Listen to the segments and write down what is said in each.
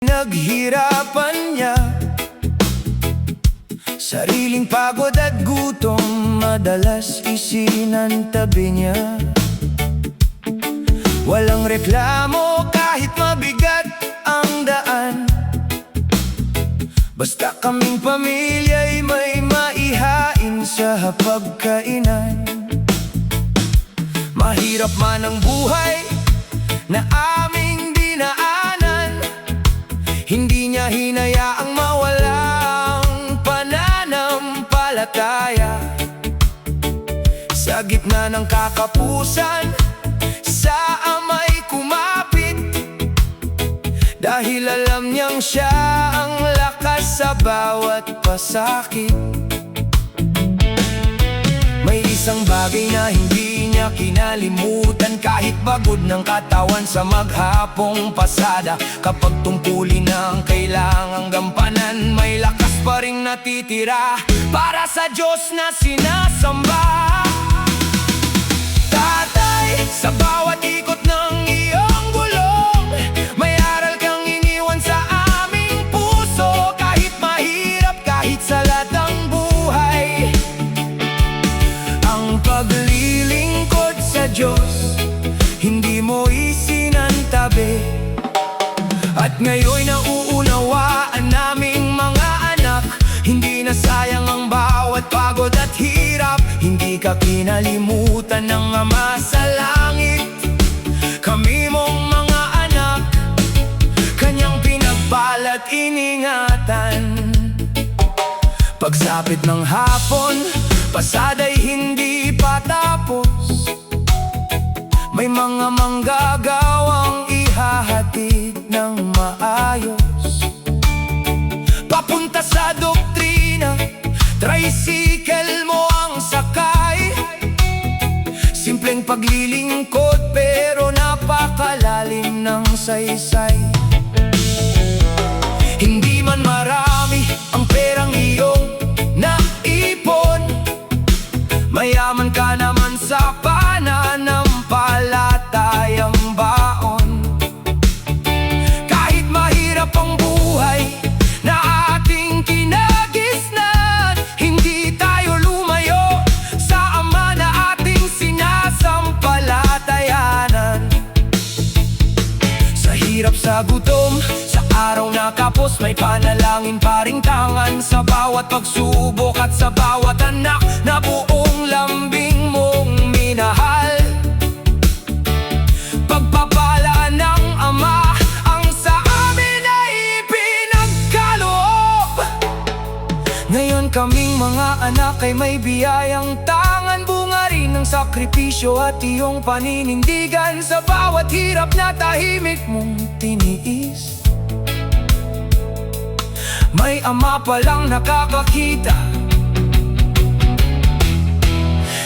Naghirapan niya, sariling pagod at gutom madalas isinantabi niya. Walang reklamo kahit mabigat ang daan, basta kaming pamilya'y may maihain sa hapagkainan. Mahirap man ang buhay na aming dinaanan, hindi niya hinayaang mawalang pananampalataya. Sa gitna ng kakapusan, sa ama'y kumapit, dahil alam niyang siya ang lakas sa bawat pasakit. May isang bagay na hindi niya kinalimutan, kahit pagod ng katawan sa maghapong pasada. Kapag tungkulin na ang kailangang gampanan, may lakas pa ring natitira para sa Diyos na sinasamba. Tatay, sa bawat ikot ng iyong gulong, may aral kang iniwan sa aming puso. Kahit mahirap, kahit salat ang buhay, ang paglilingkod sa Diyos hindi mo isinantabi. At ngayon'y nauunawaan naming mga anak, hindi na sayang ang bawat pagod at hirap. Hindi ka kinalimutan ng Ama sa langit. Kami mong mga anak, Kanyang pinagpala't iningatan. Pagsapit ng hapon, pasada'y hindi pa tapos, may mga manggagawang ihahatid ng maayos papunta sa doktrina. Tricycle mo ang sakay, simpleng paglilingkod pero napakalalim ng saysay. Hindi man marami ang perang iyong naipon, mayaman ka naman sa pananampalatayang baon. Kahit mahirap ang buhay na ating kinagisnan, hindi tayo lumayo sa Ama na ating sinasampalatayanan. Sa hirap, sa gutom, sa araw na kapos, may panalangin pa ring tangan. Sa bawat pagsubok at sa bawat anak na buong lambing mong minahal, pagpapala ng Ama ang sa amin ay pinagkaloob. Ngayon kaming mga anak ay may biyayang tangan, bunga rin ng sakripisyo at iyong paninindigan. Sa bawat hirap na tahimik mong tiniis, may Ama palang nakakakita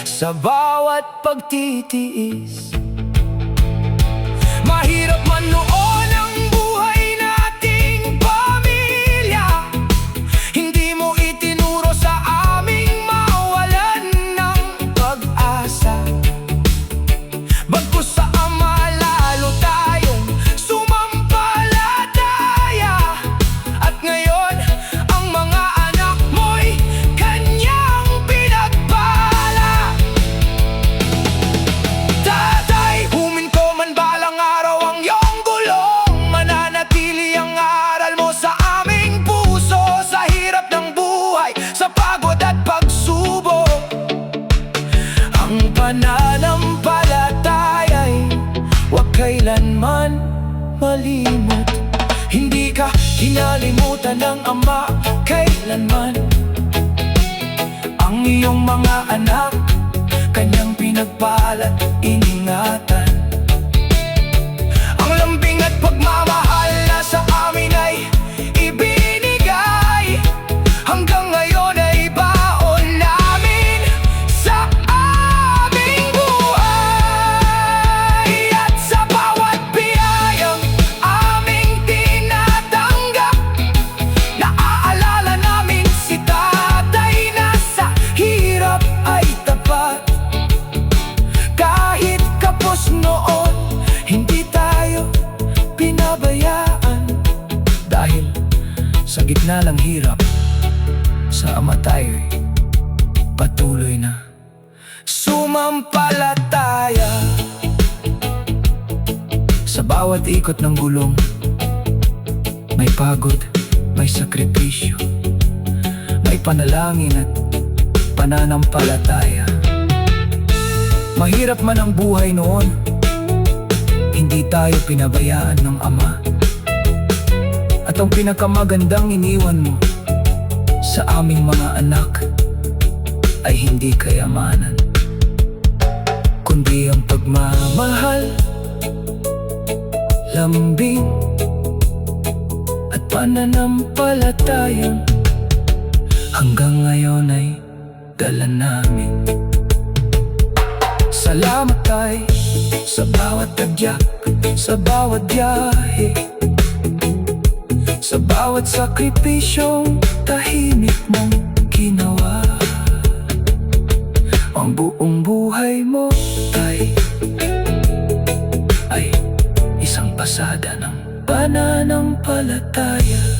sa bawat pagtitiis. Mahirap man noon ang buhay nating pamilya, hindi mo itinuro sa aming mawalan ng pag-asa. Bagkus sa Ama lalo tayong sumampalataya, at ngayon ang mga anak mo'y Kanyang pinagpala. Tatay, huminto man balang araw ang iyong gulong, mananatili ang aral mo sa aming puso. Sa hirap ng buhay, sa pagod at pagsubok, ang pananampalataya'y huwag kailanman malimot. Hindi ka kinalimutan ng Ama kailanman. Ang iyong mga anak, Kanyang pinagpala't iningatan. Ang lambing at pagmamahal na sa amin ay ibinigay, hanggang ngayon ay baon namin sa aming buhay. At sa bawat biyayang aming tinatanggap, naaalala namin si Tatay na sa hirap ay tapat. Kahit kapos no Sa gitna ng hirap, sa Ama tayo'y patuloy na sumampalataya. Sa bawat ikot ng gulong, may pagod, may sakripisyo, may panalangin at pananampalataya. Mahirap man ang buhay noon, hindi tayo pinabayaan ng Ama. At ang pinakamagandang iniwan mo sa aming mga anak ay hindi kayamanan, kundi ang pagmamahal, lambing at pananampalatayang hanggang ngayon ay dala namin. Salamat Tay sa bawat tagyak, sa bawat biyahe, sa bawat sakripisyong tahimik mong ginawa. Ang buong buhay mo, Tay, ay isang pasada ng pananampalataya.